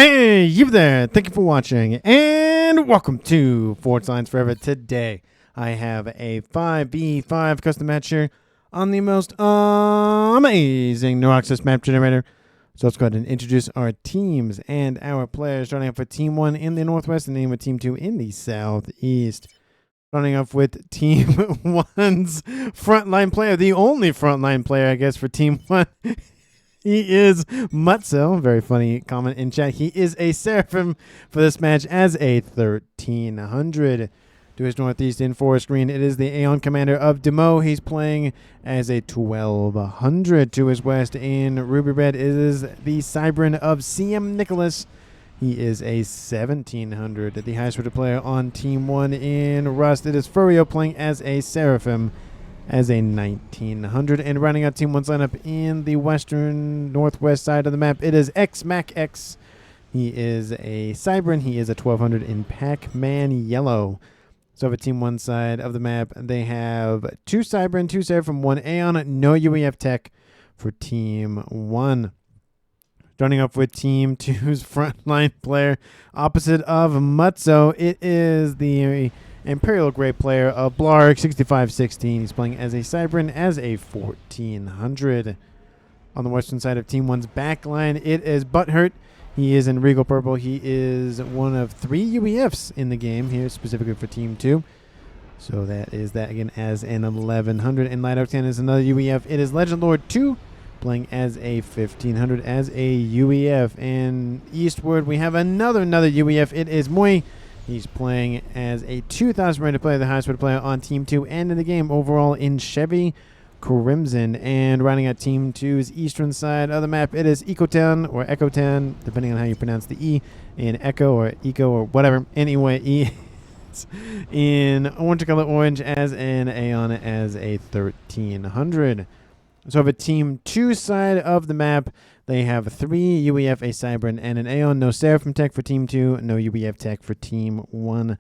Hey, you there. Thank you for watching, and welcome to Forge Lines Forever. Today, I have a 5v5 custom match here on the most amazing Neuroxys map generator. So let's go ahead and introduce our teams and our players. Starting off with Team 1 in the Northwest and then with Team 2 in the Southeast. Starting off with Team 1's frontline player, the only frontline player, I guess, for Team 1. He is Mutzo. Very funny comment in chat. He is a Seraphim for this match as a 1300. To his northeast in forest green, it is the Aeon Commander of Demo. He's playing as a 1200. To his west in ruby red, it is the Cybran of CM Nicholas. He is a 1700. The highest rated player on Team 1 in Rust, it is Furio playing as a Seraphim as a 1900. And rounding out Team 1's lineup in the western northwest side of the map, it is XMacX. He is a Cybran. He is a 1200 in Pac-Man yellow. So for Team 1 side of the map, they have 2 Cybran, 2 Seraphim, 1 Aeon, no UEF tech for Team 1. Starting off with Team 2's frontline player, opposite of Mutzo, it is the Imperial Grey player of Blarg, 6516. He's playing as a Cybran as a 1400. On the western side of Team 1's backline, it is Butthurt. He is in Regal Purple. He is one of 3 UEFs in the game here, specifically for Team 2. So that is that again as an 1100. And Light Oak 10 is another UEF. It is Legend Lord 2 playing as a 1500 as a UEF. And eastward, we have another UEF. It is Mui. He's playing as a 2000 rated player, the highest rated player on Team 2 and in the game overall in Chevy Crimson. And rounding out Team 2's eastern side of the map, it is Ecotown or Ecotown, depending on how you pronounce the E, in Echo or Eco or whatever. Anyway, E in orange color orange as an Aeon as a 1300. So for Team 2 side of the map, they have 3 UEF, a Cybran, and an Aeon. No Seraphim tech for Team 2, no UEF tech for Team 1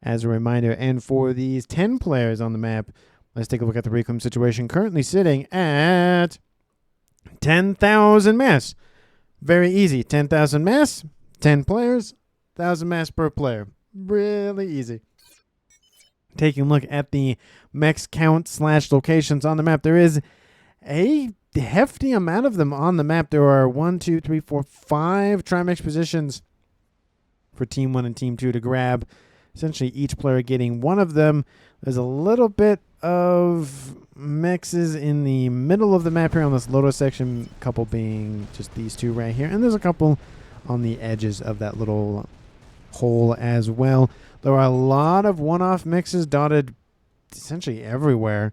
as a reminder. And for these 10 players on the map, let's take a look at the reclaim situation. Currently sitting at 10,000 mass. Very easy. 10,000 mass, 10 players, 1,000 mass per player. Really easy. Taking a look at the mechs count / locations on the map, there is a hefty amount of them on the map. There are 1, 2, 3, 4, 5 Trimex positions for Team 1 and Team 2 to grab. Essentially, each player getting one of them. There's a little bit of mexes in the middle of the map here on this Lotus section, a couple being just these 2 right here. And there's a couple on the edges of that little hole as well. There are a lot of one-off mixes dotted essentially everywhere.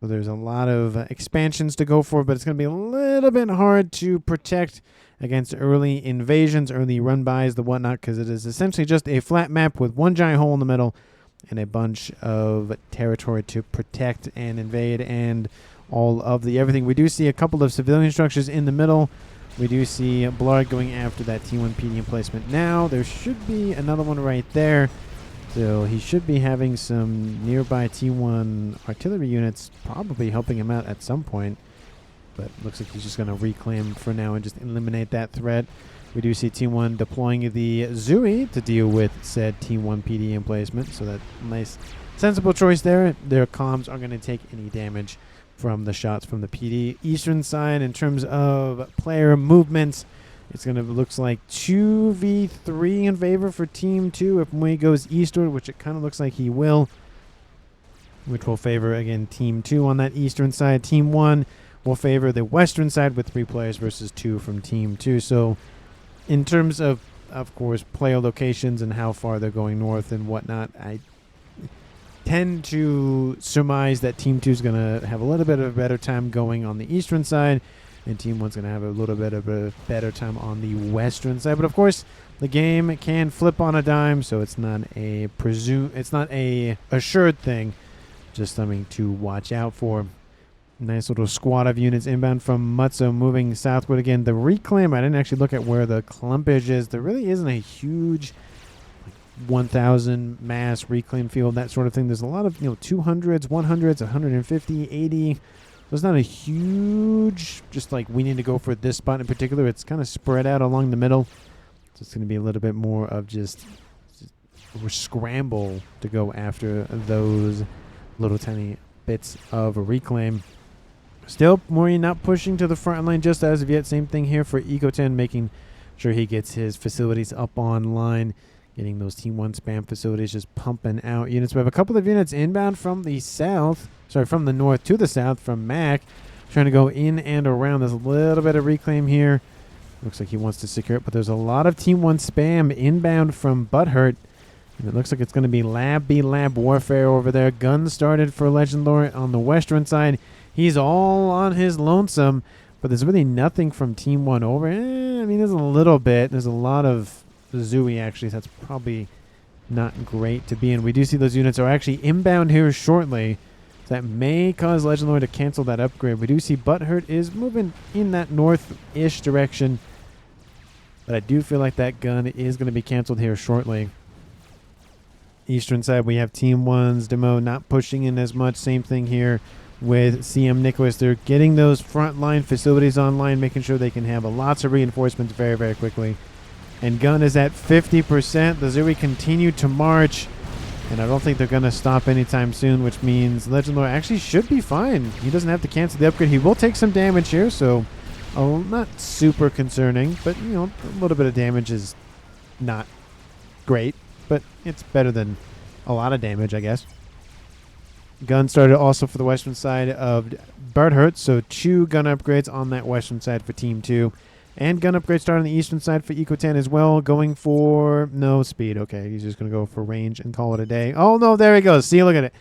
So there's a lot of expansions to go for, but it's going to be a little bit hard to protect against early invasions, early run-bys, the whatnot, because it is essentially just a flat map with one giant hole in the middle and a bunch of territory to protect and invade and all of the everything. We do see a couple of civilian structures in the middle. We do see Blarg going after that T1 PD emplacement now. There should be another one right there. So he should be having some nearby T1 artillery units probably helping him out at some point. But looks like he's just going to reclaim for now and just eliminate that threat. We do see T1 deploying the Zui to deal with said T1 PD emplacement. So that nice, sensible choice there. Their comms aren't going to take any damage from the shots from the PD. Eastern side, in terms of player movements, it's going to looks like 2v3 in favor for Team 2 if Mui goes eastward, which it kind of looks like he will, which will favor, again, Team 2 on that eastern side. Team 1 will favor the western side with 3 players versus 2 from Team 2. So in terms of course, player locations and how far they're going north and whatnot, I tend to surmise that Team 2 is going to have a little bit of a better time going on the eastern side, and Team 1's going to have a little bit of a better time on the western side. But of course, the game can flip on a dime, so it's not a assured thing. Just something to watch out for. Nice little squad of units inbound from Mutzo moving southward again. The reclaim, I didn't actually look at where the clumpage is. There really isn't a huge 1,000 mass reclaim field, that sort of thing. There's a lot of 200s, 100s, 150, 80. So it's not a huge, just like we need to go for this spot in particular. It's kind of spread out along the middle. So it's going to be a little bit more of just scramble to go after those little tiny bits of a reclaim. Still, Mori not pushing to the front line just as of yet. Same thing here for Eco10, making sure he gets his facilities up online, getting those Team 1 spam facilities just pumping out units. We have a couple of units inbound from the south, from the north to the south from Mac, trying to go in and around. There's a little bit of reclaim here. Looks like he wants to secure it, but there's a lot of Team 1 spam inbound from Butthurt. And it looks like it's going to be Lab B Lab Warfare over there. Gun started for Legend Lord on the western side. He's all on his lonesome, but there's really nothing from Team 1 over. I mean, there's a little bit. There's a lot of Zooey, actually. That's probably not great to be in. We do see those units are actually inbound here shortly. So that may cause Legend Lord to cancel that upgrade. We do see Butthurt is moving in that north-ish direction, but I do feel like that gun is going to be canceled here shortly. Eastern side, we have Team 1's Demo not pushing in as much. Same thing here with CM Nicholas. They're getting those frontline facilities online, making sure they can have lots of reinforcements very, very quickly. And Gun is at 50%. The Zooey continue to march, and I don't think they're going to stop anytime soon, which means Legend Lord actually should be fine. He doesn't have to cancel the upgrade. He will take some damage here, so not super concerning, but, you know, a little bit of damage is not great. But it's better than a lot of damage, I guess. Gun started also for the western side of Butthurt, so 2 gun upgrades on that western side for Team 2. And gun upgrade started on the eastern side for Eco10 as well, going for no speed. Okay, he's just going to go for range and call it a day. Oh, no, there he goes. See, look at it.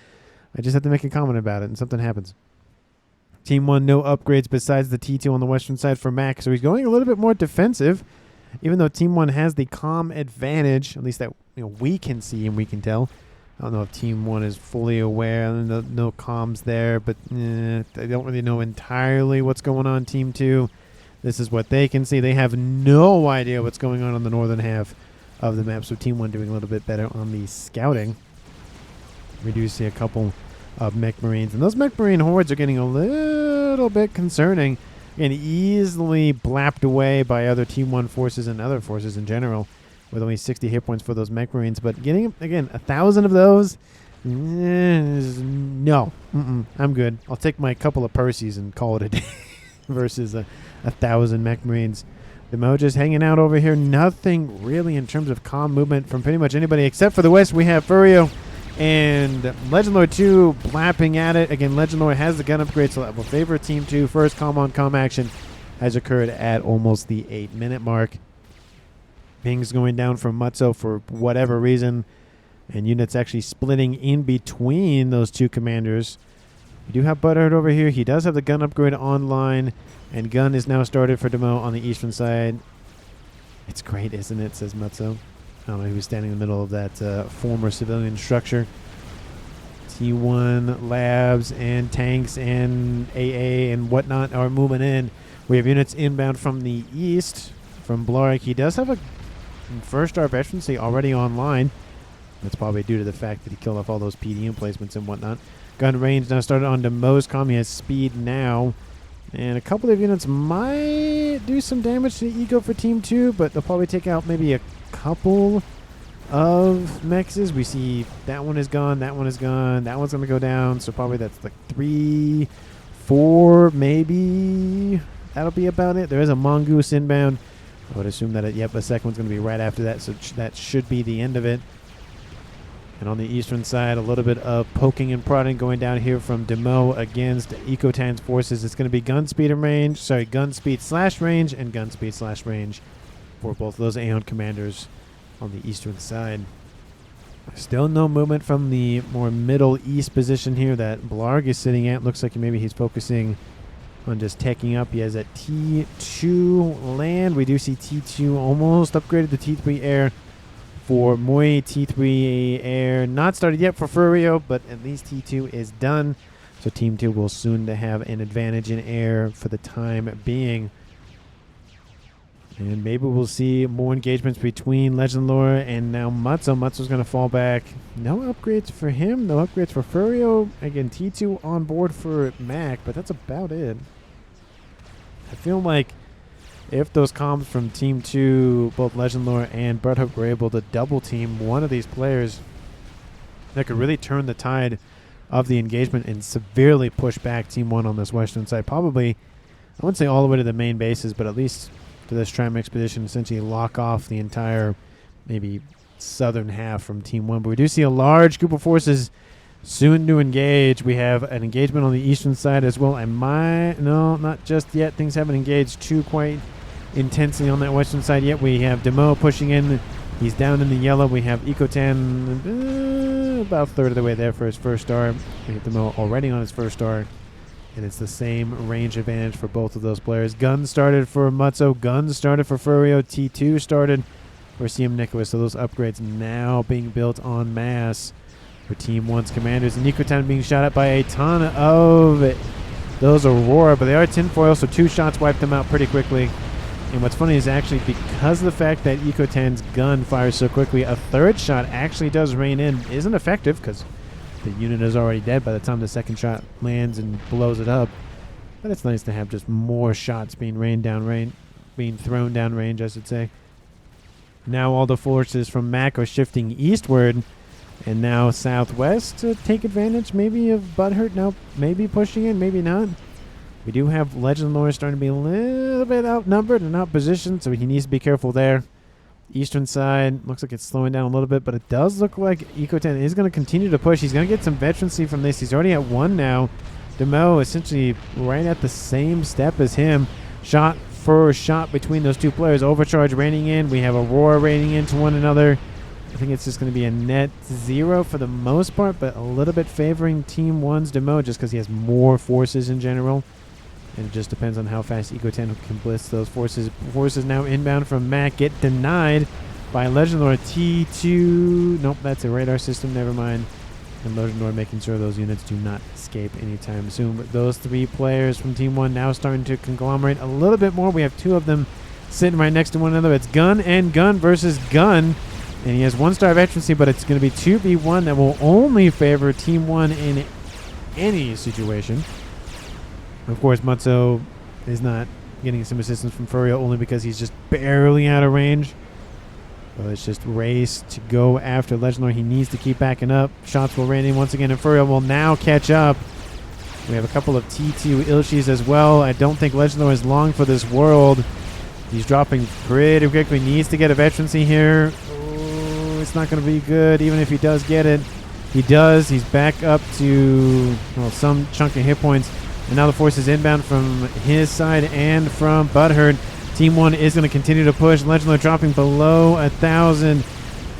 I just have to make a comment about it, and something happens. Team 1, no upgrades besides the T2 on the western side for Mac, so he's going a little bit more defensive. Even though Team 1 has the comm advantage, at least that we can see and we can tell. I don't know if Team 1 is fully aware. No comms there, but they don't really know entirely what's going on. Team 2, this is what they can see. They have no idea what's going on the northern half of the map, so Team 1 doing a little bit better on the scouting. We do see a couple of Mech Marines, and those Mech Marine hordes are getting a little bit concerning and easily blapped away by other Team 1 forces and other forces in general, with only 60 hit points for those Mech Marines. But getting, again, 1,000 of those, no. I'm good. I'll take my couple of Percys and call it a day versus 1,000 Mech Marines. The Mo just hanging out over here. Nothing really in terms of comm movement from pretty much anybody, except for the west. We have Furio and Legend Lord 2 blapping at it. Again, Legend Lord has the gun upgrade, so that will favor Team 2. First comm-on-comm action has occurred at almost the 8-minute mark. Pings going down from Mutzo for whatever reason, and units actually splitting in between those 2 commanders. We do have Butthurt over here. He does have the gun upgrade online, and gun is now started for Demo on the eastern side. It's great, isn't it, says Mutzo. I don't know, he was standing in the middle of that former civilian structure. T1 labs and tanks and AA and whatnot are moving in. We have units inbound from the east from Blaric. He does have a first-star veterancy already online. That's probably due to the fact that he killed off all those PD emplacements and whatnot. Gun range now started on Demo's comm. He has speed now. And a couple of units might do some damage to the Ego for Team 2, but they'll probably take out maybe a couple of mexes. We see that one is gone, that one is gone, that one's going to go down, so probably that's like 3, 4, maybe. That'll be about it. There is a Mongoose inbound. I would assume that, a second one's going to be right after that, so that should be the end of it. And on the eastern side, a little bit of poking and prodding going down here from Demo against Ecotan's forces. It's going to be gun speed and range, gun speed slash range and gun speed slash range for both of those Aeon commanders on the eastern side. Still no movement from the more middle east position here that Blarg is sitting at. Looks like maybe he's focusing on just taking up. He has a T2 land. We do see T2 almost upgraded to T3 air for Moi. T3 air not started yet for Furio, but at least T2 is done. So Team 2 will soon to have an advantage in air for the time being. And maybe we'll see more engagements between Legend Lore and now Mutzo. Mutzo's going to fall back. No upgrades for him. No upgrades for Furio. Again, T2 on board for Mac, but that's about it. I feel like if those comms from Team 2, both Legend Lore and Butthurt, were able to double team one of these players, that could really turn the tide of the engagement and severely push back Team 1 on this western side. Probably, I wouldn't say all the way to the main bases, but at least to this Trimix position, essentially lock off the entire maybe southern half from Team 1. But we do see a large group of forces soon to engage. We have an engagement on the eastern side as well. No, not just yet. Things haven't engaged too quite intensely on that western side yet. We have Demo pushing in. He's down in the yellow. We have Ecotan about a third of the way there for his first star. We have Demo already on his first star. And it's the same range advantage for both of those players. Gun started for Mutzo. Gun started for Furio. T2 started for CM Nicholas. So those upgrades now being built en masse for Team 1's commanders. And Nikotan being shot at by a ton of those Aurora, but they are tinfoil, so 2 shots wiped them out pretty quickly. And what's funny is actually because of the fact that Ecotan's gun fires so quickly, a third shot actually does rain in. Isn't effective because the unit is already dead by the time the second shot lands and blows it up. But it's nice to have just more shots being being thrown down range, I should say. Now all the forces from Mac are shifting eastward. And now southwest to take advantage maybe of Butthurt. Now maybe pushing in, maybe not. We do have Legend Lore starting to be a little bit outnumbered and outpositioned, so he needs to be careful there. Eastern side looks like it's slowing down a little bit, but it does look like Ecoten is going to continue to push. He's going to get some veterancy from this. He's already at 1 now. Demo essentially right at the same step as him. Shot for shot between those two players. Overcharge raining in. We have Aurora raining into one another. I think it's just going to be a net 0 for the most part, but a little bit favoring Team 1's Demo just because he has more forces in general. And it just depends on how fast Ecoten can blitz those forces. Forces now inbound from Mac get denied by Legend Lore. T2. Nope, that's a radar system. Never mind. And Legend Lore making sure those units do not escape anytime soon. But those 3 players from Team 1 now starting to conglomerate a little bit more. We have 2 of them sitting right next to one another. It's Gun and Gun versus Gun. And he has 1 star veterancy, but it's going to be 2v1 that will only favor Team 1 in any situation. Of course, Mutzo is not getting some assistance from Furio only because he's just barely out of range. So it's just race to go after Legend Lore. He needs to keep backing up. Shots will rain in once again, and Furio will now catch up. We have a couple of T2 Ilshis as well. I don't think Legend Lore is long for this world. He's dropping pretty quickly. Needs to get a veterancy here. It's not going to be good, even if he does get it. He does. He's back up to some chunk of hit points. And now the force is inbound from his side and from Butthurt. Team 1 is going to continue to push. Legend Lore dropping below 1,000.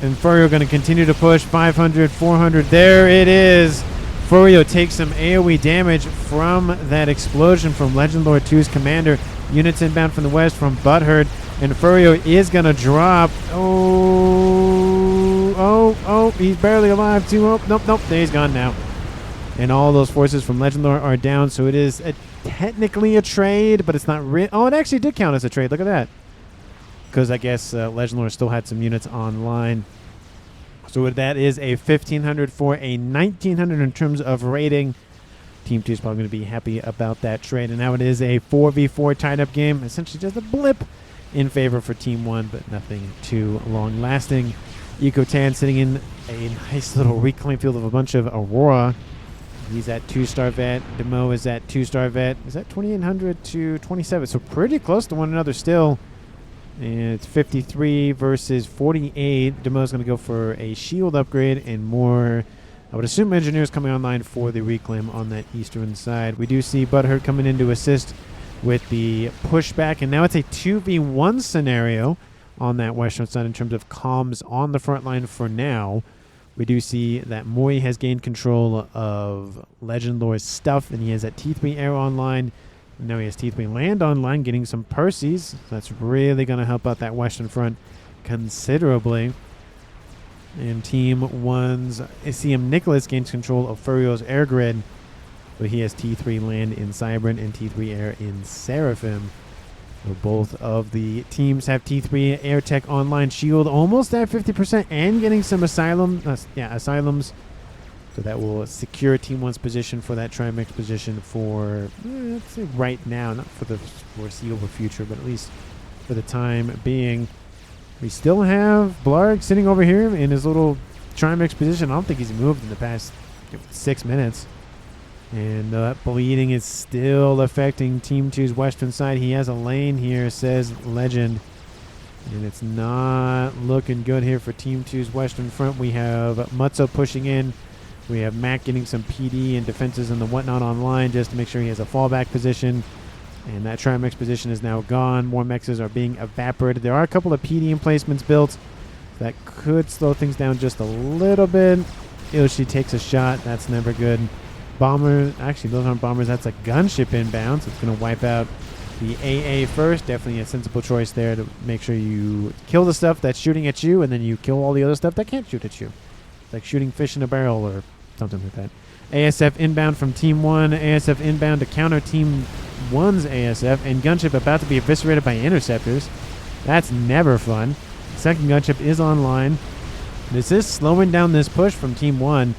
And Furio going to continue to push. 500, 400. There it is. Furio takes some AoE damage from that explosion from Legend Lore 2's commander. Units inbound from the west from Butthurt. And Furio is going to drop. Oh, he's barely alive too. Oh, nope, he's gone now. And all those forces from Legend Lore are down, so it is technically a trade, but it's not real. Oh, it actually did count as a trade. Look at that. Because I guess Legend Lore still had some units online. So that is a 1,500 for a 1,900 in terms of rating. Team 2 is probably going to be happy about that trade. And now it is a 4v4 tied-up game. Essentially just a blip in favor for Team 1, but nothing too long-lasting. Ecotan sitting in a nice little reclaim field of a bunch of Aurora. He's at 2-star vet. Demo is at 2-star vet. Is that 2,800 to 27? So pretty close to one another still. And it's 53 versus 48. Demo's going to go for a shield upgrade and more, I would assume, engineers coming online for the reclaim on that eastern side. We do see Butthurt coming in to assist with the pushback. And now it's a 2v1 scenario on that western side in terms of comms on the front line for now. We do see that Moi has gained control of Legend Lore's stuff, and he has that T3 air online. Now he has T3 land online, getting some Percies. So that's really going to help out that western front considerably. And Team 1's CM Nicholas gains control of Furio's air grid. So he has T3 land in Cybran and T3 air in Seraphim. So both of the teams have T3 air tech online. Shield almost at 50% and getting some asylums. So that will secure Team 1's position for that Trimix position for, let's say right now, not for the foreseeable future, but at least for the time being. We still have Blarg sitting over here in his little Trimix position. I don't think he's moved in the past 6 minutes. And that bleeding is still affecting Team 2's western side. He has a lane here, says Legend. And it's not looking good here for Team 2's western front. We have Mutzo pushing in. We have Mac getting some PD and defenses and the whatnot online just to make sure he has a fallback position. And that Trimix position is now gone. More mexes are being evaporated. There are a couple of PD emplacements built that could slow things down just a little bit. Ilshi takes a shot. That's never good. Bomber, actually those aren't bombers. That's a gunship inbound. So it's going to wipe out the AA first. Definitely a sensible choice there to make sure you kill the stuff that's shooting at you and then you kill all the other stuff that can't shoot at you. It's like shooting fish in a barrel or something like that. ASF inbound from Team 1. ASF inbound to counter Team 1's ASF. And gunship about to be eviscerated by interceptors. That's never fun. Second gunship is online. This is slowing down this push from Team 1.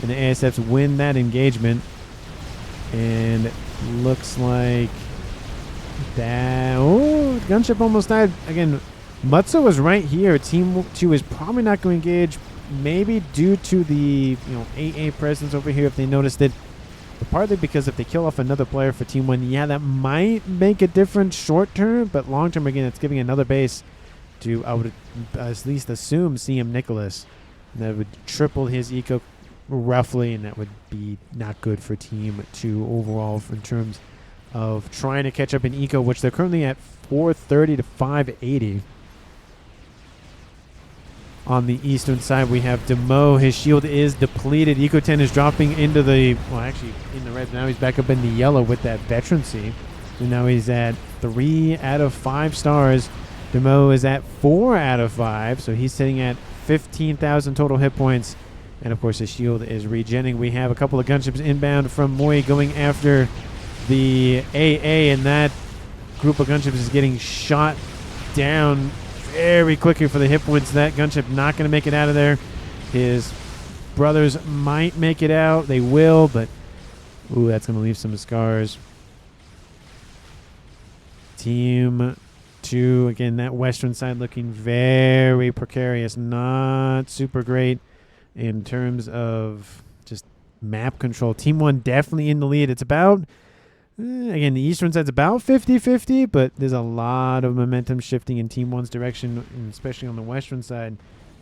And the ASFs win that engagement. And looks like that. Oh, gunship almost died. Again, Mutzo was right here. Team 2 is probably not going to engage. Maybe due to the AA presence over here if they noticed it. But partly because if they kill off another player for Team 1, yeah, that might make a difference short term. But long term, again, it's giving another base to, I would at least assume, CM Nicholas. And that would triple his eco roughly, and that would be not good for Team 2 overall in terms of trying to catch up in eco, which they're currently at 430 to 580. On the eastern side, we have Demo. His shield is depleted. Eco 10 is dropping into the, well, actually in the red. Now he's back up in the yellow with that veterancy. And now he's at 3 out of 5 stars. Demo is at 4 out of 5. So he's sitting at 15,000 total hit points. And of course, his shield is regenning. We have a couple of gunships inbound from Moi going after the AA. And that group of gunships is getting shot down very quickly for the hit points. That gunship not going to make it out of there. His brothers might make it out. They will, but ooh, that's going to leave some scars. Team 2, again, that western side looking very precarious. Not super great in terms of just map control. Team 1 definitely in the lead. It's about, again, the eastern side's about 50-50, but there's a lot of momentum shifting in Team 1's direction, and especially on the western side.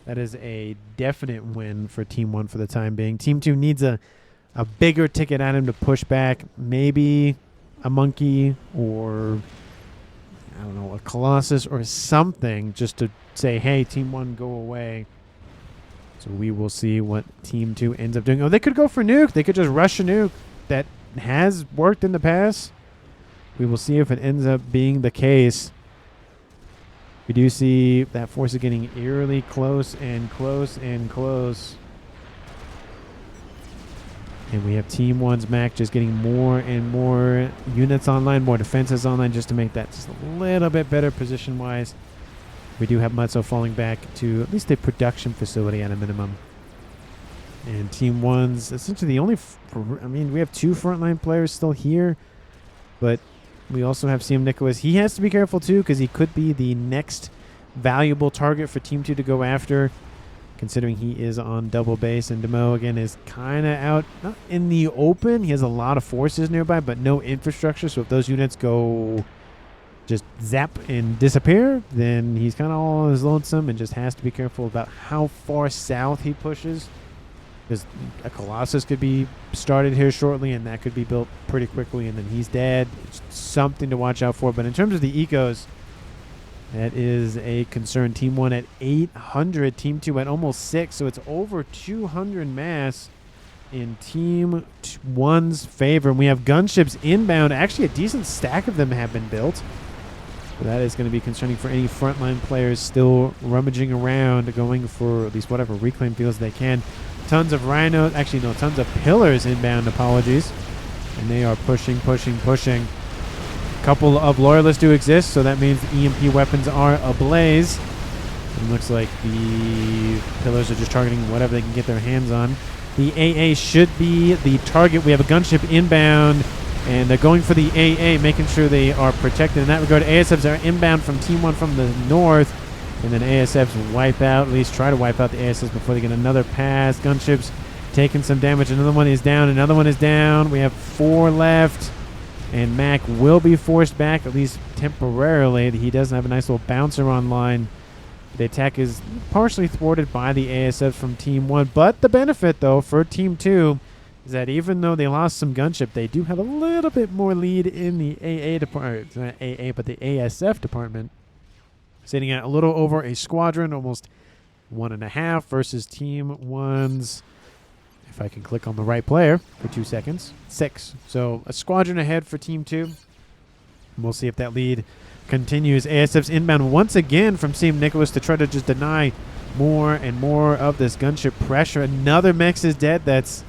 That is a definite win for Team 1 for the time being. Team 2 needs a bigger ticket item to push back. Maybe a monkey or, I don't know, a Colossus or something just to say, hey, Team 1, go away. So we will see what Team 2 ends up doing. Oh, they could go for Nuke. They could just rush a Nuke. That has worked in the past. We will see if it ends up being the case. We do see that force is getting eerily close and close and close. And we have Team 1's Mac just getting more and more units online, more defenses online, just to make that just a little bit better position-wise. We do have Mutzo falling back to at least a production facility at a minimum. And Team 1's essentially the only, we have 2 frontline players still here, but we also have CM Nicholas. He has to be careful too, because he could be the next valuable target for Team 2 to go after, considering he is on double base. And Demo, again, is kind of out, not in the open. He has a lot of forces nearby, but no infrastructure. So if those units go just zap and disappear, then he's kind of all on his lonesome and just has to be careful about how far south he pushes. Because a Colossus could be started here shortly, and that could be built pretty quickly, and then he's dead. It's something to watch out for. But in terms of the ecos, that is a concern. Team 1 at 800, Team 2 at almost 6, so it's over 200 mass in Team 1's favor. And we have gunships inbound. Actually, a decent stack of them have been built. So that is going to be concerning for any frontline players still rummaging around, going for at least whatever reclaim fields they can. Tons of rhinos, actually no, tons of pillars inbound, apologies. And they are pushing. Couple of loyalists do exist, so that means the EMP weapons are ablaze. It looks like the pillars are just targeting whatever they can get their hands on. The AA should be the target. We have a gunship inbound. And they're going for the AA, making sure they are protected. In that regard, ASFs are inbound from Team 1 from the north. And then ASFs wipe out, at least try to wipe out the ASFs before they get another pass. Gunships taking some damage. Another one is down. Another one is down. We have 4 left. And Mac will be forced back, at least temporarily. He doesn't have a nice little bouncer online. The attack is partially thwarted by the ASFs from Team 1. But the benefit, though, for Team 2 is that even though they lost some gunship, they do have a little bit more lead in the AA department. Not AA, but the ASF department. Sitting at a little over a squadron, almost 1.5 versus Team 1's, if I can click on the right player for 2 seconds, 6. So a squadron ahead for Team 2. We'll see if that lead continues. ASF's inbound once again from Team Nicholas to try to just deny more and more of this gunship pressure. Another mech is dead. That's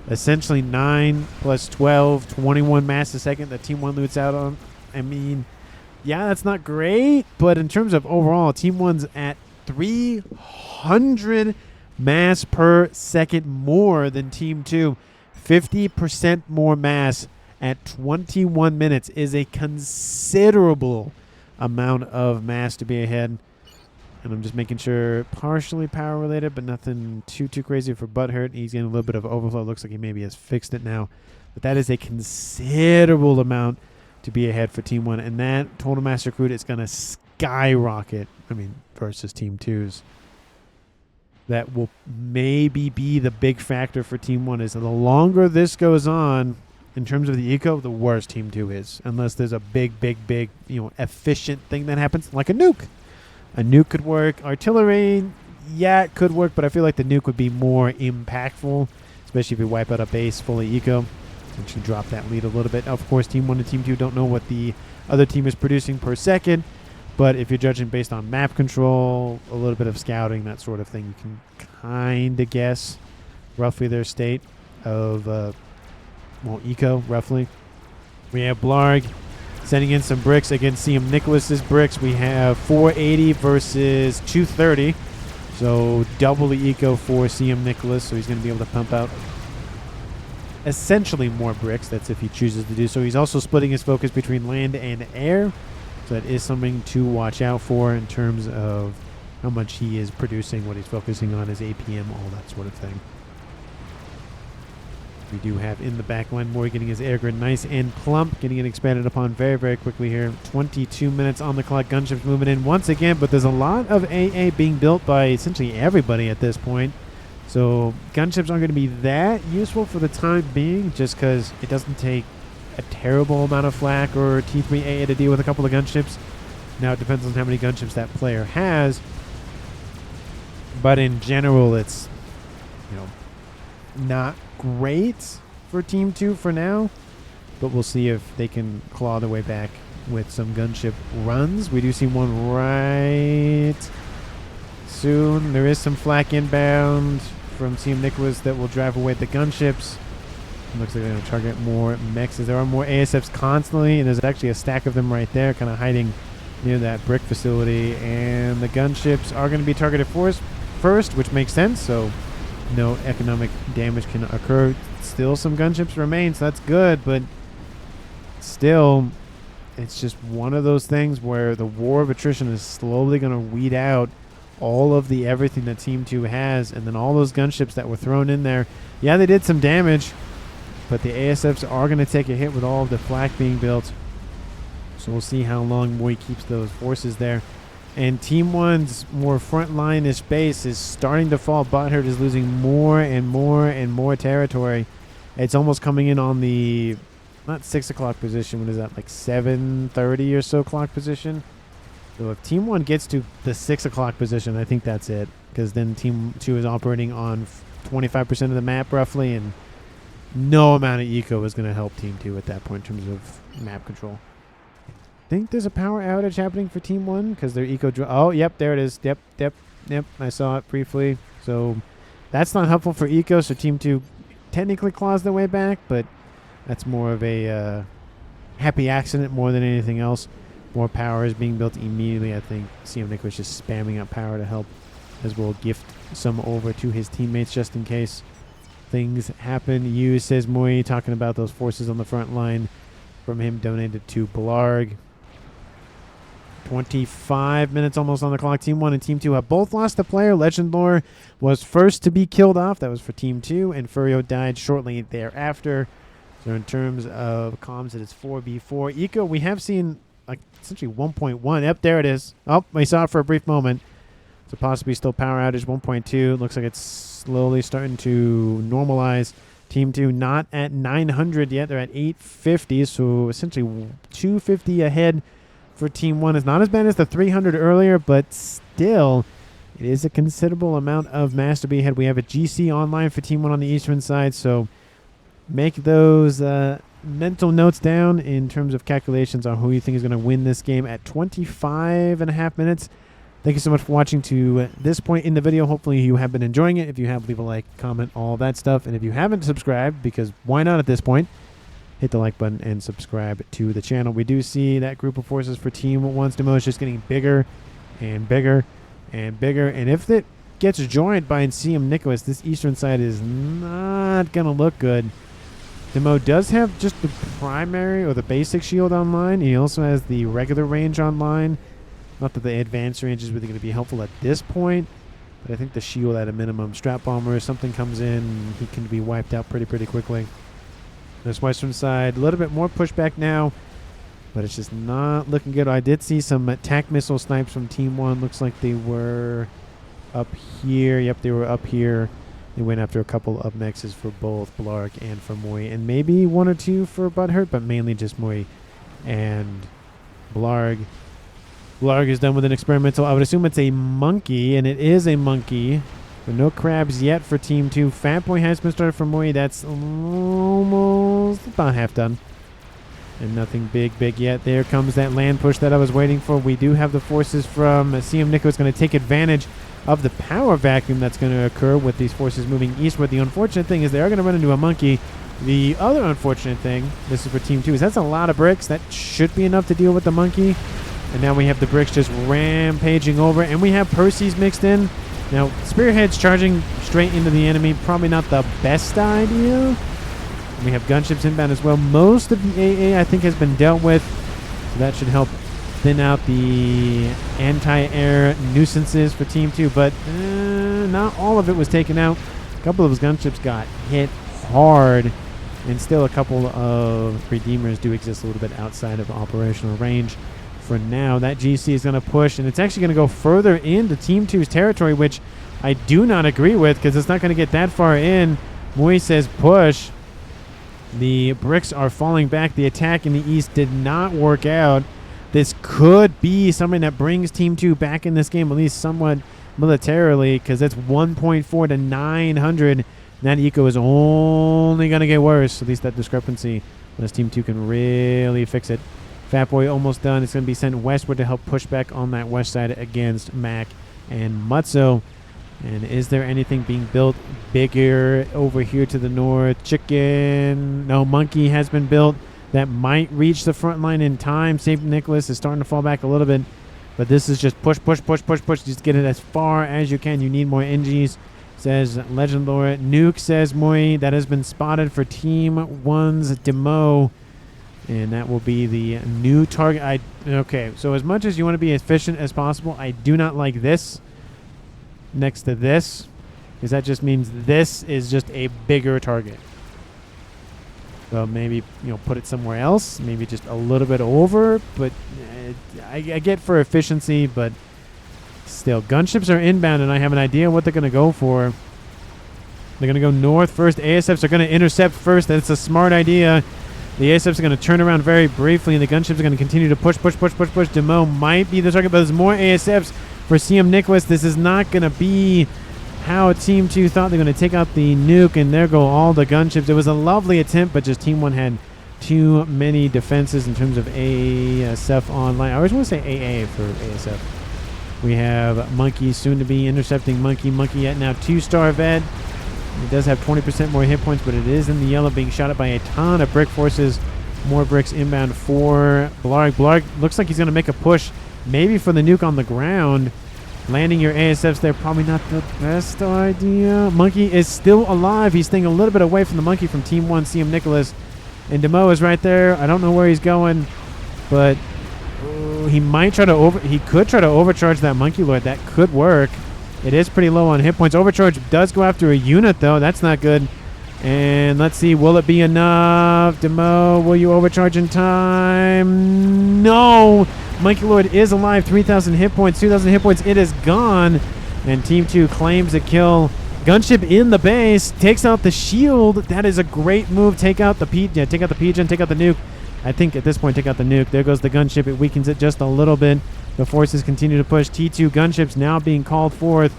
essentially 9 plus 12, 21 mass a second that Team 1 loots out on. I mean, yeah, that's not great, but in terms of overall, Team 1's at 300 mass per second more than Team 2. 50% more mass at 21 minutes is a considerable amount of mass to be ahead. And I'm just making sure partially power related, but nothing too crazy for Butthurt. He's getting a little bit of overflow. Looks like he maybe has fixed it now. But that is a considerable amount to be ahead for Team 1. And that total mass recruit is going to skyrocket, versus Team 2's. That will maybe be the big factor for Team 1 is the longer this goes on, in terms of the eco, the worse Team 2 is. Unless there's a big, efficient thing that happens, like a nuke. A nuke could work. Artillery, yeah, it could work, but I feel like the nuke would be more impactful, especially if you wipe out a base fully eco. Since you drop that lead a little bit. Of course, Team 1 and Team 2 don't know what the other team is producing per second, but if you're judging based on map control, a little bit of scouting, that sort of thing, you can kind of guess roughly their state of, eco, roughly. We have Blarg sending in some bricks against CM Nicholas's bricks. We have 480 versus 230. So double the eco for CM Nicholas. So he's going to be able to pump out essentially more bricks. That's if he chooses to do so. He's also splitting his focus between land and air. So that is something to watch out for in terms of how much he is producing, what he's focusing on, his APM, all that sort of thing. We do have in the back line Mori getting his air grid nice and plump, getting it expanded upon very quickly here. 22 minutes on the clock. Gunships moving in once again, but there's a lot of AA being built by essentially everybody at this point. So gunships aren't going to be that useful for the time being, just because it doesn't take a terrible amount of flak or T3 AA to deal with a couple of gunships. Now it depends on how many gunships that player has, but in general, it's not great for Team 2 for now, but we'll see if they can claw their way back with some gunship runs. We do see one right soon. There is some flak inbound from Team Nicholas that will drive away the gunships. Looks like they're going to target more mechs. There are more ASFs constantly, and there's actually a stack of them right there kind of hiding near that brick facility, and the gunships are going to be targeted first, which makes sense, so no economic damage can occur. Still some gunships remain, so that's good, but still, it's just one of those things where the war of attrition is slowly going to weed out all of the everything that Team 2 has, and then all those gunships that were thrown in there, yeah, they did some damage, but the ASFs are going to take a hit with all of the flak being built, so we'll see how long Moi keeps those forces there. And Team 1's more front-line-ish base is starting to fall. Butthurt is losing more and more territory. It's almost coming in on the, not 6 o'clock position. What is that, like 7:30 or so clock position? So if Team 1 gets to the 6 o'clock position, I think that's it. Because then Team 2 is operating on 25% of the map, roughly. And no amount of eco is going to help Team 2 at that point in terms of map control. I think there's a power outage happening for Team 1 because their eco... Oh, yep, there it is. Yep. I saw it briefly. So that's not helpful for eco, so Team 2 technically claws their way back, but that's more of a happy accident more than anything else. More power is being built immediately. I think CM Nick was just spamming up power to help, as well gift some over to his teammates just in case things happen. You, says Moi, talking about those forces on the front line. from him donated to Blarg. 25 minutes almost on the clock. Team 1 and Team 2 have both lost a player. Legend Lore was first to be killed off. That was for Team 2, and Furio died shortly thereafter. So in terms of comms, it is 4v4. Eco, we have seen essentially 1.1. Yep, there it is. Oh, we saw it for a brief moment. So possibly still power outage 1.2. Looks like it's slowly starting to normalize. Team 2 not at 900 yet. They're at 850, so essentially 250 ahead for Team 1. Is not as bad as the 300 earlier, but still it is a considerable amount of mass to be ahead. We have a GC online for Team 1 on the eastern side, so make those mental notes down in terms of calculations on who you think is going to win this game at 25.5 minutes. Thank you so much for watching to this point in the video. Hopefully you have been enjoying it. If you have, leave a like, comment, all that stuff. And if you haven't subscribed, because why not at this point, hit the like button and subscribe to the channel. We do see that group of forces for Team 1's demo is just getting bigger and bigger and bigger. And if it gets joined by CM Nicholas, this eastern side is not going to look good. Demo does have just the primary or the basic shield online. He also has the regular range online. Not that the advanced range is really going to be helpful at this point, but I think the shield at a minimum. Strap bomber, if something comes in, he can be wiped out pretty quickly. This western side, a little bit more pushback now, but it's just not looking good. I did see some attack missile snipes from Team 1. Looks like they were up here. Yep, they were up here. They went after a couple of mexes for both Blarg and for Moy, and maybe one or two for Butthurt, but mainly just Moy and Blarg. Blarg is done with an experimental. I would assume it's a monkey, and it is a monkey. But no crabs yet for Team 2. Fat Boy has been started for Moy. That's almost about half done. And nothing big yet. There comes that land push that I was waiting for. We do have the forces from CM Nicholas going to take advantage of the power vacuum that's going to occur with these forces moving eastward. The unfortunate thing is they are going to run into a monkey. The other unfortunate thing, this is for Team 2, is that's a lot of bricks. That should be enough to deal with the monkey. And now we have the bricks just rampaging over. And we have Percy's mixed in. Now, Spearhead's charging straight into the enemy. Probably not the best idea. And we have gunships inbound as well. Most of the AA, I think, has been dealt with. So that should help thin out the anti-air nuisances for Team 2. But not all of it was taken out. A couple of those gunships got hit hard. And still a couple of Redeemers do exist a little bit outside of operational range. For now, that GC is going to push, and it's actually going to go further into Team 2's territory, which I do not agree with because it's not going to get that far in. Moy says push. The bricks are falling back. The attack in the east did not work out. This could be something that brings Team 2 back in this game, at least somewhat militarily, because it's 1.4 to 900. That eco is only going to get worse, at least that discrepancy, unless Team 2 can really fix it. Fat Boy almost done. It's going to be sent westward to help push back on that west side against Mac and Mutzo. And is there anything being built bigger over here to the north? Chicken. No, Monkey has been built. That might reach the front line in time. St. Nicholas is starting to fall back a little bit. But this is just push. Just get it as far as you can. You need more NGs, says Legend Lore. Nuke says Moy. That has been spotted for Team 1's demo. And that will be the new target. Okay, so as much as you want to be as efficient as possible, I do not like this next to this, because that just means this is just a bigger target. So maybe, put it somewhere else, maybe just a little bit over, but I get for efficiency, but still. Gunships are inbound, and I have an idea what they're going to go for. They're going to go north first. ASFs are going to intercept first. That's a smart idea. The ASFs are going to turn around very briefly, and the gunships are going to continue to push. Demo might be the target, but there's more ASFs for CM Nicholas. This is not going to be how Team 2 thought they're going to take out the nuke, and there go all the gunships. It was a lovely attempt, but just Team 1 had too many defenses in terms of ASF online. I always want to say AA for ASF. We have Monkey soon to be intercepting Monkey. Monkey at now 2-star vet. It does have 20% more hit points, but it is in the yellow, being shot at by a ton of brick forces. More bricks inbound for Blarg. Blarg looks like he's going to make a push, maybe for the nuke on the ground. Landing your ASFs there, probably not the best idea. Monkey is still alive. He's staying a little bit away from the monkey from Team 1, CM Nicholas. And Demo is right there. I don't know where he's going, but he might try to he could try to overcharge that Monkey Lord. That could work. It is pretty low on hit points. Overcharge does go after a unit, though. That's not good. And let's see, will it be enough? Demo, will you overcharge in time? No! Monkey Lord is alive. 3,000 hit points, 2,000 hit points. It is gone. And Team 2 claims a kill. Gunship in the base, takes out the shield. That is a great move. Take out the take out the PGen, take out the nuke. I think at this point, take out the nuke. There goes the gunship. It weakens it just a little bit. The forces continue to push. T2 gunships now being called forth.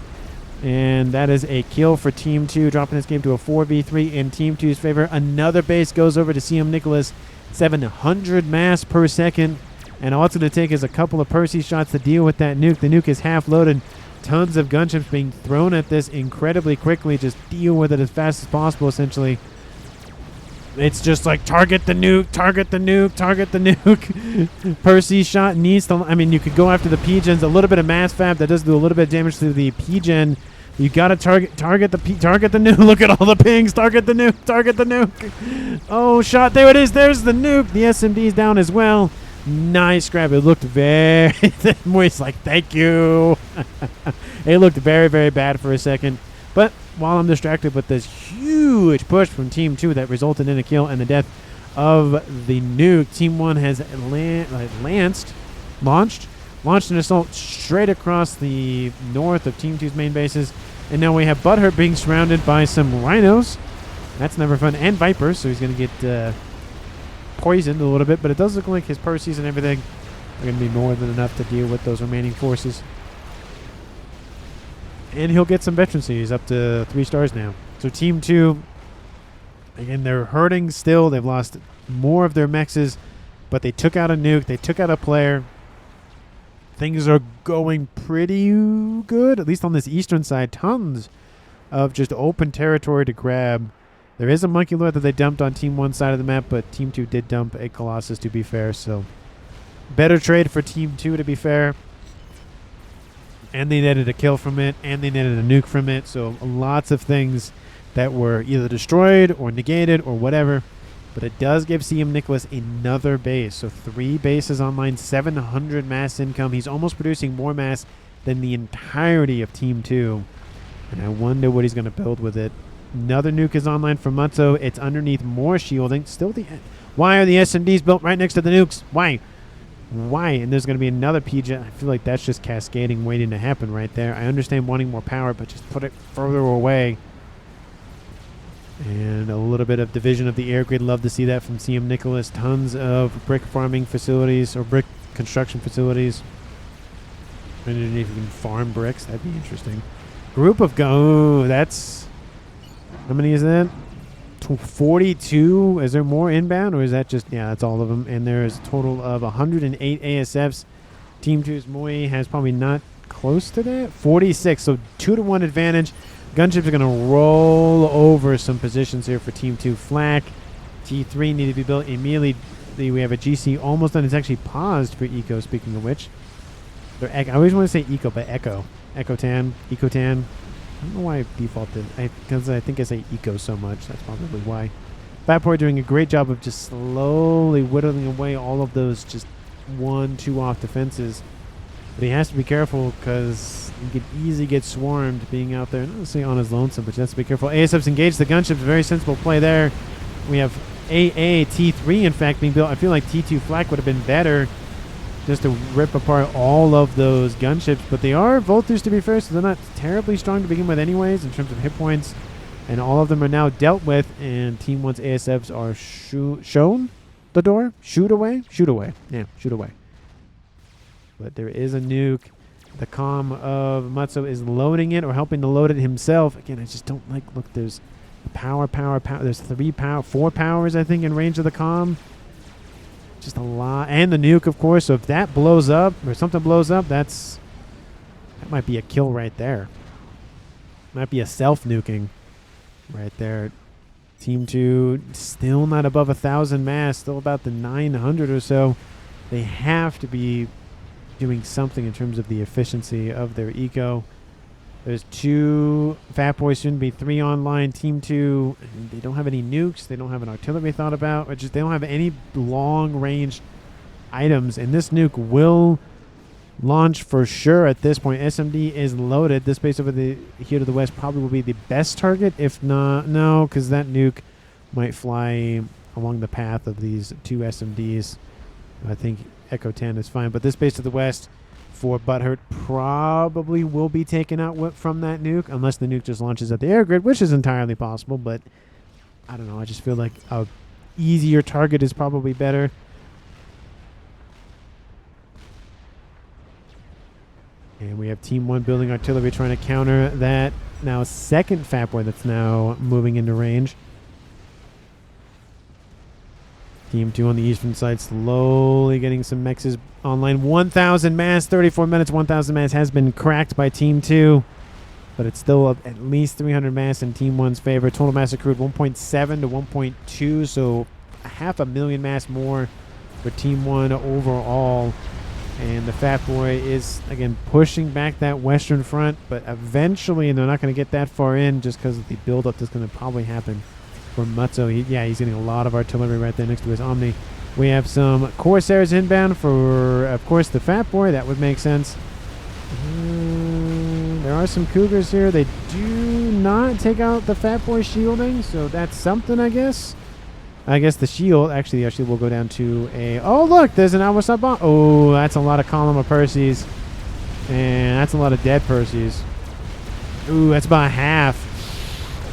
And that is a kill for Team 2, dropping this game to a 4v3 in Team 2's favor. Another base goes over to CM Nicholas. 700 mass per second. And all it's going to take is a couple of Percy shots to deal with that nuke. The nuke is half loaded. Tons of gunships being thrown at this incredibly quickly. Just deal with it as fast as possible, essentially. It's just like target the nuke, target the nuke, target the nuke. Percy's shot needs to... I mean, you could go after the PGens. A little bit of mass fab that does do a little bit of damage to the PGen. You got to target the nuke. Look at all the pings. Target the nuke, target the nuke. Oh, shot. There it is. There's the nuke. The SMD's down as well. Nice grab. It looked very... Moist like, thank you. It looked very, very bad for a second. But while I'm distracted with this huge push from Team 2 that resulted in a kill and the death of the nuke, Team 1 has launched an assault straight across the north of Team 2's main bases. And now we have Butthurt being surrounded by some rhinos. That's never fun. And Vipers, so he's going to get poisoned a little bit. But it does look like his Percies and everything are going to be more than enough to deal with those remaining forces. And he'll get some veterancy. He's up to 3 stars now. So Team 2, again, they're hurting still. They've lost more of their mexes, but they took out a nuke. They took out a player. Things are going pretty good, at least on this eastern side. Tons of just open territory to grab. There is a Monkey Lord that they dumped on Team 1's side of the map, but Team 2 did dump a Colossus, to be fair. So better trade for Team 2, to be fair. And they netted a kill from it, and they netted a nuke from it. So lots of things that were either destroyed or negated or whatever. But it does give CM Nicholas another base. So 3 bases online, 700 mass income. He's almost producing more mass than the entirety of Team 2. And I wonder what he's going to build with it. Another nuke is online for Mutzo. It's underneath more shielding. Still why are the SMDs built right next to the nukes? Why? Why? And there's going to be another PG. I feel like that's just cascading waiting to happen right there. I understand wanting more power, but just put it further away. And a little bit of division of the air grid. Love to see that from CM Nicholas. Tons of brick farming facilities or brick construction facilities. I don't know if you can farm bricks. That'd be interesting. Group of that's... How many is that? 42. Is there more inbound, or is that just... Yeah, that's all of them. And there's a total of 108 ASFs. Team 2's Moy has probably not close to that. 46. So 2-to-1 advantage. Gunships are going to roll over some positions here for Team 2. Flak. T3 need to be built immediately. We have a GC almost done. It's actually paused for Eco, speaking of which. I always want to say Eco, but Echo. Ecotan. Ecotan. I don't know why I defaulted. Because I think I say Eco so much. That's probably why. Fatboy doing a great job of just slowly whittling away all of those just 1-2 off defenses. But he has to be careful because he could easily get swarmed being out there. Not necessarily on his lonesome, but he has to be careful. ASF's engaged the gunships. Very sensible play there. We have AA, T3, in fact, being built. I feel like T2 Flak would have been better just to rip apart all of those gunships. But they are Voltus, to be fair, so they're not terribly strong to begin with anyways in terms of hit points. And all of them are now dealt with. And Team 1's ASFs are shown the door. Shoot away. Yeah, shoot away. But there is a nuke. The comm of Mutzo is loading it or helping to load it himself. Again, I just don't like... Look, there's power. There's 4 powers, I think, in range of the comm. Just a lot. And the nuke, of course. So if that blows up or something blows up, that might be a kill right there. Might be a self-nuking right there. Team 2 still not above 1,000 mass. Still about the 900 or so. They have to be doing something in terms of the efficiency of their eco. There's 2 Fat Boys, soon to be 3 online. Team 2, they don't have any nukes. They don't have an artillery thought about. Or just they don't have any long-range items. And this nuke will launch for sure at this point. SMD is loaded. This base over here to the west probably will be the best target. If not, no, because that nuke might fly along the path of these 2 SMDs. I think Echo 10 is fine. But this base to the west for Butthurt probably will be taken out from that nuke, unless the nuke just launches at the air grid, which is entirely possible. But I don't know. I just feel like a easier target is probably better. And we have Team 1 building artillery trying to counter that now second Fat Boy that's now moving into range. Team 2 on the eastern side slowly getting some mexes online. 1,000 mass, 34 minutes, 1,000 mass has been cracked by Team 2. But it's still up at least 300 mass in Team 1's favor. Total mass accrued 1.7 to 1.2, so 500,000 mass more for Team 1 overall. And the Fat Boy is, again, pushing back that western front. But eventually, and they're not going to get that far in just because of the buildup that's going to probably happen for Mutzo. He's getting a lot of artillery right there next to his Omni. We have some Corsairs inbound for, of course, the Fat Boy. That would make sense. There are some Cougars here. They do not take out the Fat Boy shielding, so that's something, I guess. I guess the shield, actually will go down to a... Oh, look, there's an Awasab bomb. Oh, that's a lot of column of Perseus. And that's a lot of dead Perseus. Ooh, that's about half.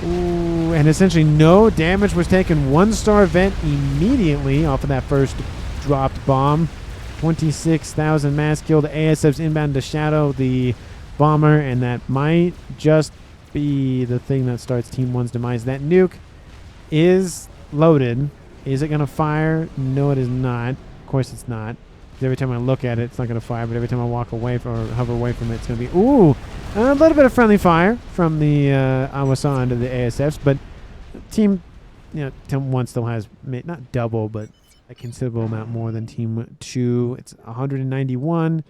Ooh, and essentially no damage was taken. 1-star vent immediately off of that first dropped bomb. 26,000 mass killed. ASF's inbound to shadow the bomber, and that might just be the thing that starts Team 1's demise. That nuke is loaded. Is it going to fire? No, it is not. Of course it's not. Every time I look at it, it's not going to fire, but every time I walk away or hover away from it, it's going to be, ooh, a little bit of friendly fire from the Awasa onto the ASFs, but Team 1 still has, not double, but a considerable amount more than Team 2. It's 191.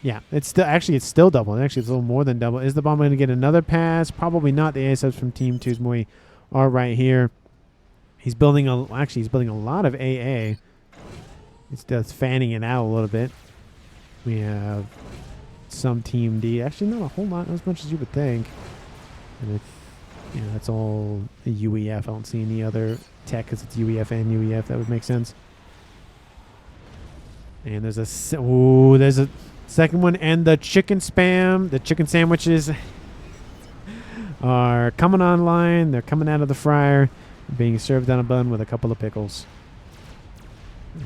Yeah, it's still double. Actually, it's a little more than double. Is the bomber going to get another pass? Probably not. The ASFs from Team 2's Mui are right here. He's building a lot of AA. It's just fanning it out a little bit. We have some Team D. Actually, not a whole lot, not as much as you would think. And that's all UEF. I don't see any other tech because it's UEF and UEF. That would make sense. And there's a second one, and the chicken spam, the chicken sandwiches are coming online. They're coming out of the fryer, being served on a bun with a couple of pickles.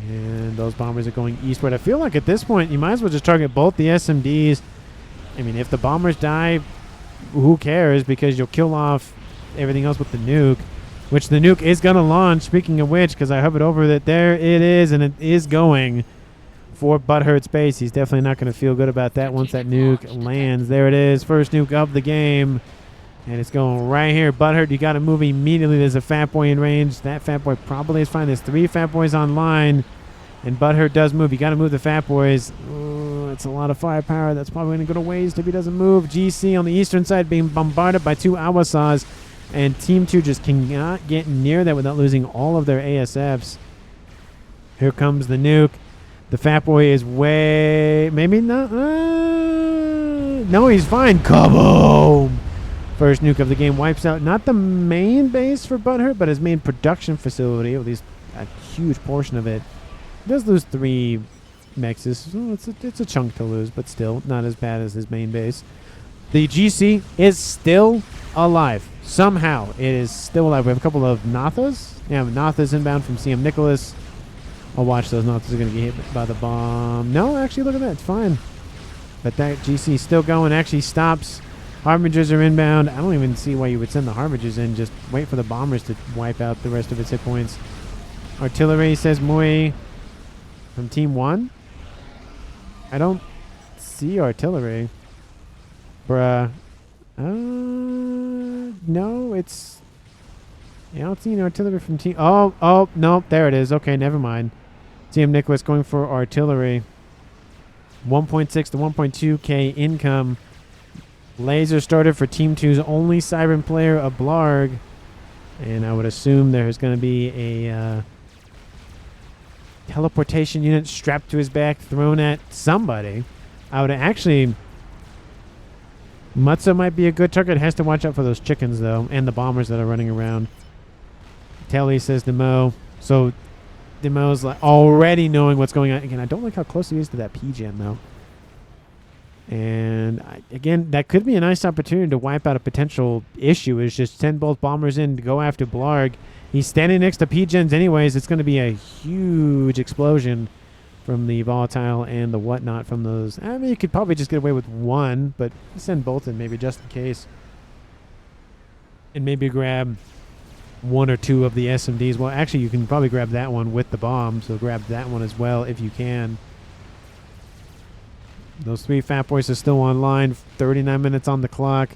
And those bombers are going eastward. I feel like at this point, you might as well just target both the SMDs. I mean, if the bombers die, who cares? Because you'll kill off everything else with the nuke, which the nuke is going to launch. Speaking of which, because I hovered over that, there it is, and it is going for Butthurt's base. He's definitely not going to feel good about that once that nuke lands. There it is, first nuke of the game. And it's going right here. Butthurt, you got to move immediately. There's a Fat Boy in range. That Fat Boy probably is fine. There's 3 Fat Boys online. And Butthurt does move. You got to move the Fat Boys. Oh, it's a lot of firepower. That's probably going to go to waste if he doesn't move. GC on the eastern side being bombarded by 2 Awasas. And Team 2 just cannot get near that without losing all of their ASFs. Here comes the nuke. The Fat Boy is way... Maybe not... no, he's fine. Kaboom! First nuke of the game wipes out not the main base for Butthurt, but his main production facility, or at least a huge portion of it. He does lose 3 mexes. So it's a chunk to lose, but still not as bad as his main base. The GC is still alive. Somehow it is still alive. We have a couple of Nathas. Yeah, Nathas inbound from CM Nicholas. I'll watch those. Nathas are going to get hit by the bomb. No, actually, look at that. It's fine. But that GC is still going. Actually stops. Harbingers are inbound. I don't even see why you would send the Harbingers in. Just wait for the bombers to wipe out the rest of its hit points. Artillery, says Mui. From Team 1? I don't see artillery. Bruh. No, it's... Yeah, I don't see any artillery from Team... Oh, no, there it is. Okay, never mind. Team Nicholas going for artillery. 1.6 to 1.2k income. Laser started for Team 2's only Siren player, a Blarg. And I would assume there's going to be a teleportation unit strapped to his back, thrown at somebody. I would actually... Mutzo might be a good target. Has to watch out for those chickens, though, and the bombers that are running around. Telly says Demo. So Demo's like already knowing what's going on. Again, I don't like how close he is to that P-Gen, though. And again, that could be a nice opportunity to wipe out a potential issue. Is just send both bombers in to go after Blarg. He's standing next to P-Gens anyways. It's going to be a huge explosion from the volatile and the whatnot from those. I mean, you could probably just get away with one, but send both in maybe just in case. And maybe grab one or two of the SMDs. Well, actually, you can probably grab that one with the bomb, so grab that one as well if you can. Those 3 Fat Boys are still online. 39 minutes on the clock.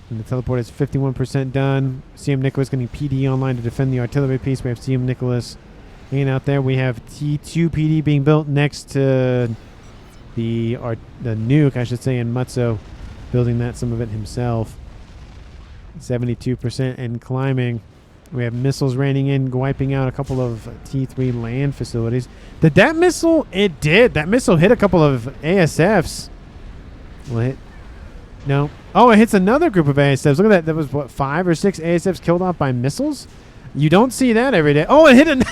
And the teleport is 51% done. CM Nicholas getting PD online to defend the artillery piece. We have CM Nicholas hanging out there. We have T2 PD being built next to the nuke, I should say, and Mutzo building that, some of it himself. 72% and climbing. We have missiles raining in, wiping out a couple of T3 land facilities. Did that missile? It did. That missile hit a couple of ASFs. What? No. Oh, it hits another group of ASFs. Look at that. That was, what, 5 or 6 ASFs killed off by missiles? You don't see that every day. Oh, it hit an...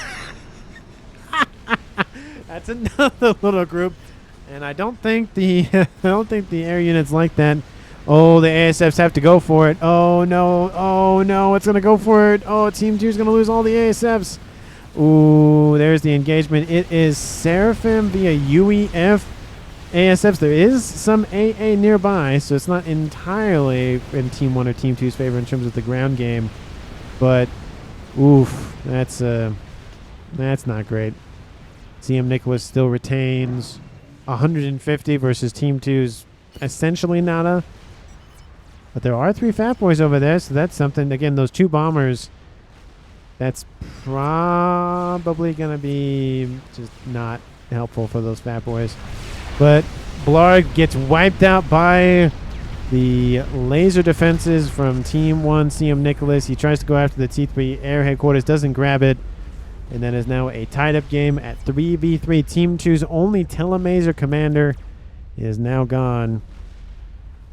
That's another little group. And I don't think the air units like that. Oh, the ASFs have to go for it. Oh, no. Oh, no. It's going to go for it. Oh, Team 2 is going to lose all the ASFs. Ooh, there's the engagement. It is Seraphim via UEF ASFs. There is some AA nearby, so it's not entirely in Team 1 or Team 2's favor in terms of the ground game. But, oof, that's not great. CM Nicholas still retains 150 versus Team 2's essentially nada. But there are 3 Fat Boys over there, so that's something. Again, those 2 bombers, that's probably going to be just not helpful for those Fat Boys. But Blarg gets wiped out by the laser defenses from Team 1, CM Nicholas. He tries to go after the T3 air headquarters, doesn't grab it. And that is now a tied-up game at 3v3. Team 2's only telemaser commander is now gone.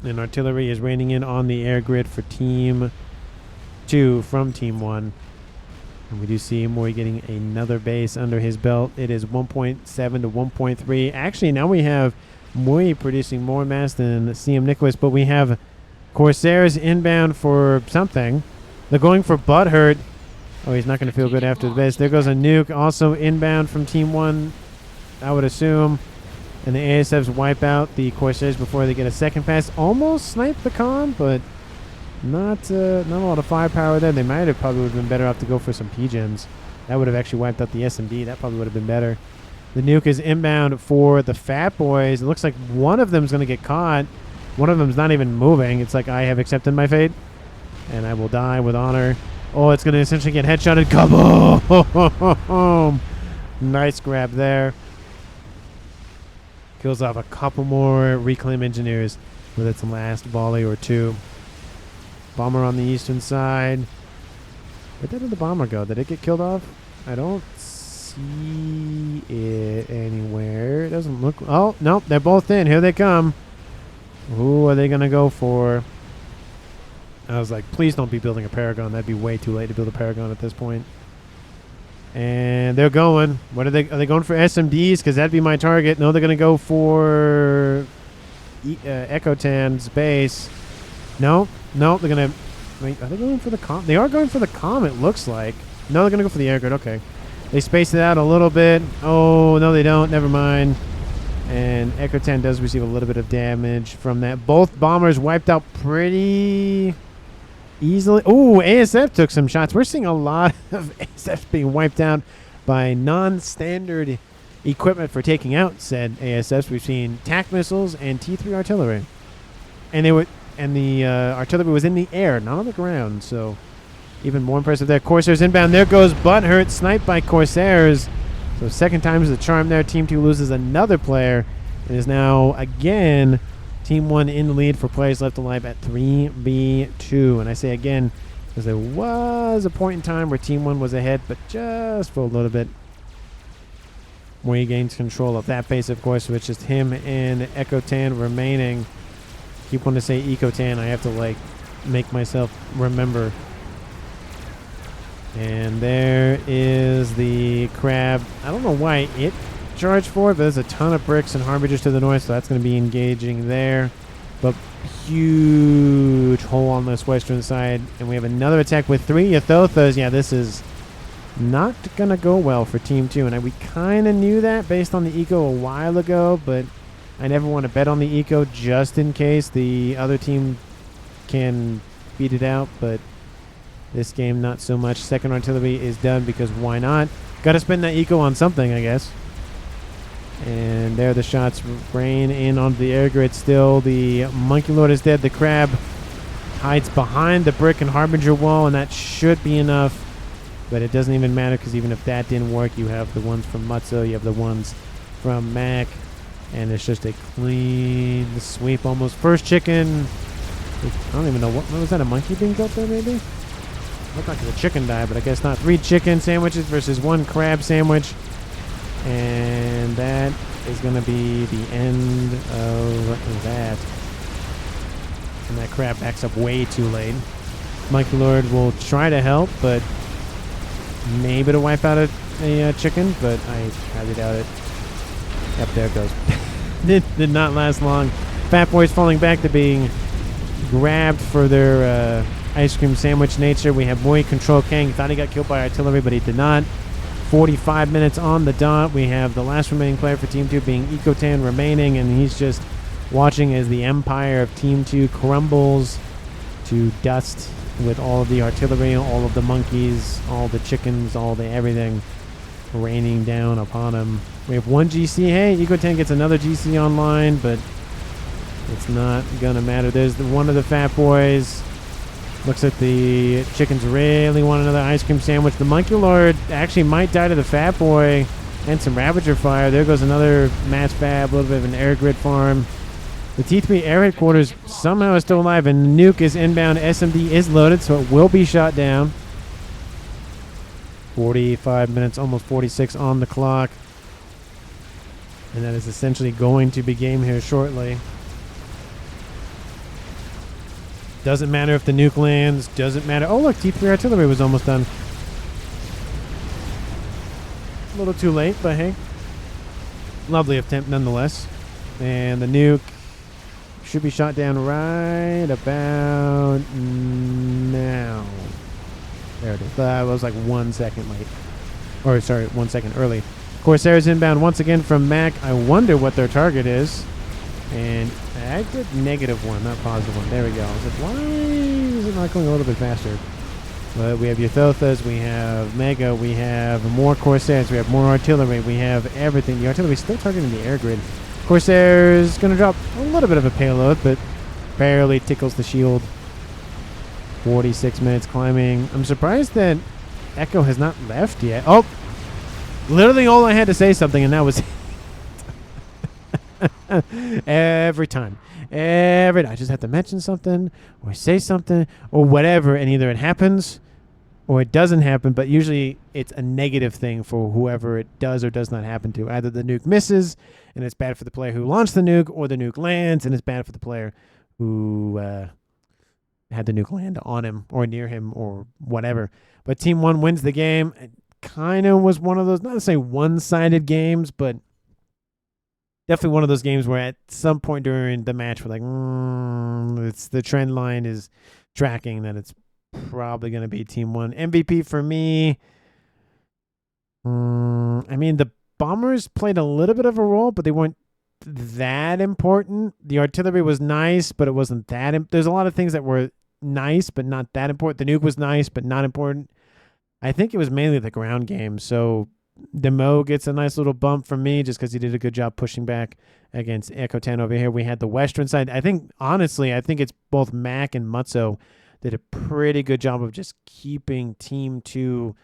And artillery is raining in on the air grid for Team 2 from Team 1. And we do see Mori getting another base under his belt. It is 1.7 to 1.3. Actually, now we have Mori producing more mass than CM Nicholas, but we have Corsairs inbound for something. They're going for Butthurt. Oh, he's not going to feel good after the base. There goes a nuke, also inbound from Team 1, I would assume. And the ASFs wipe out the Corsairs before they get a second pass. Almost sniped the comm, but not a lot of firepower there. They might have probably would have been better off to go for some P-Gens. That would have actually wiped out the SMD. That probably would have been better. The nuke is inbound for the Fat Boys. It looks like one of them is going to get caught. One of them is not even moving. It's like, I have accepted my fate, and I will die with honor. Oh, it's going to essentially get headshotted. Kaboom! Nice grab there. Kills off a couple more Reclaim Engineers with its last volley or 2. Bomber on the eastern side. Where did the bomber go? Did it get killed off? I don't see it anywhere. It doesn't look... Oh, nope. They're both in. Here they come. Who are they going to go for? I was like, please don't be building a Paragon. That'd be way too late to build a Paragon at this point. And they're going. What are they going for SMDs? Because that'd be my target. No, they're going to go for Ekotan's base. No, they're going to... Wait, are they going for the comm? They are going for the comm, it looks like. No, they're going to go for the air grid. Okay. They spaced it out a little bit. Oh, no, they don't. Never mind. And Ekotan does receive a little bit of damage from that. Both bombers wiped out pretty... easily. Oh, ASF took some shots. We're seeing a lot of ASF being wiped out by non-standard equipment for taking out said ASFs. We've seen TAC missiles and T3 artillery, and the artillery was in the air, not on the ground. So even more impressive there. Corsairs inbound. There goes Butthurt, sniped by Corsairs. So second time is the charm there. Team 2 loses another player. It is now again Team 1 in the lead for players left alive at 3v2. And I say again, because there was a point in time where Team 1 was ahead, but just for a little bit. Where he gains control of that base, of course, which is him and Ecotan remaining. Keep wanting to say Ecotan. I have to, like, make myself remember. And there is the crab. I don't know why it charged for it, but there's a ton of bricks and harbingers to the north, so that's going to be engaging there. But huge hole on this western side. And we have another attack with 3 Yathothas. Yeah, this is not going to go well for Team 2. And we kind of knew that based on the eco a while ago, but I never want to bet on the eco just in case the other team can beat it out. But this game, not so much. Second artillery is done because why not? Got to spend that eco on something, I guess. And there the shots rain in onto the air grid still. The Monkey Lord is dead. The crab hides behind the brick and harbinger wall, and that should be enough. But it doesn't even matter because even if that didn't work, you have the ones from Mutzo, you have the ones from Mac, and it's just a clean sweep almost. First chicken. I don't even know what was that, a monkey being killed there maybe? Looked like a chicken died, but I guess not. 3 chicken sandwiches versus 1 crab sandwich. And that is going to be the end of that. And that crab backs up way too late. Monkey Lord will try to help, but maybe to wipe out a chicken, but I highly doubt it. Yep, there it goes. Did not last long. Fat Boys falling back to being grabbed for their ice cream sandwich nature. We have Boy Control Kang. Thought he got killed by artillery, but he did not. 45 minutes on the dot. We have the last remaining player for Team 2 being Ecotan remaining, and he's just watching as the empire of Team 2 crumbles to dust with all of the artillery, all of the monkeys, all the chickens, all the everything raining down upon him. We have 1 GC. Hey, Ecotan gets another GC online, but it's not going to matter. There's one of the Fat Boys. Looks like the chickens really want another ice cream sandwich. The Monkey Lord actually might die to the Fat Boy and some Ravager fire. There goes another mass fab, a little bit of an air grid farm. The T3 air headquarters somehow is still alive, and Nuke is inbound. SMD is loaded, so it will be shot down. 45 minutes, almost 46 on the clock. And that is essentially going to be game here shortly. Doesn't matter if the nuke lands. Doesn't matter. Oh, look, T3 artillery was almost done. A little too late, but hey. Lovely attempt nonetheless. And the nuke should be shot down right about now. There it is. That was like 1 second late. Or, sorry, 1 second early. Corsairs inbound once again from Mac. I wonder what their target is. And I did -1, not +1. There we go. I was like, why is it not going a little bit faster? But we have Yathothas, we have Mega, we have more Corsairs, we have more artillery, we have everything. The artillery is still targeting the air grid. Corsairs going to drop a little bit of a payload, but barely tickles the shield. 46 minutes climbing. I'm surprised that Echo has not left yet. Oh! Literally all I had to say something, and that was every time. I just have to mention something or say something or whatever, and either it happens or it doesn't happen, but usually it's a negative thing for whoever it does or does not happen to. Either the nuke misses and it's bad for the player who launched the nuke, or the nuke lands and it's bad for the player who had the nuke land on him or near him or whatever. But Team 1 wins the game. It kind of was one of those, not to say one-sided games, but definitely one of those games where at some point during the match we're like, it's the trend line is tracking that it's probably going to be Team 1. MVP for me, I mean, the Bombers played a little bit of a role, but they weren't that important. The artillery was nice, but it wasn't that. There's a lot of things that were nice, but not that important. The nuke was nice, but not important. I think it was mainly the ground game. So Demo gets a nice little bump from me just because he did a good job pushing back against Ecotan over here. We had the western side. I think, honestly, it's both Mac and Mutzo did a pretty good job of just keeping Team 2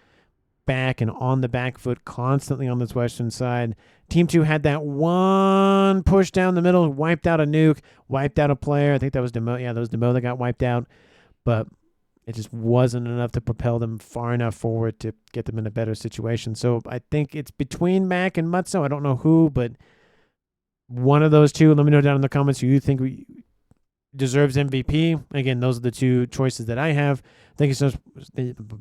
back and on the back foot constantly on this Western side. Team 2 had that one push down the middle, wiped out a Nuke, wiped out a player. I think that was Demo. Yeah, that was Demo that got wiped out. But it just wasn't enough to propel them far enough forward to get them in a better situation. So I think it's between Mac and Mutso. I don't know who, but one of those two. Let me know down in the comments who you think deserves MVP. Again, those are the two choices that I have. Thank you so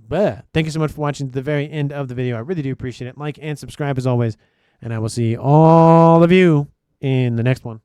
much. Thank you so much for watching to the very end of the video. I really do appreciate it. Like and subscribe as always, and I will see all of you in the next one.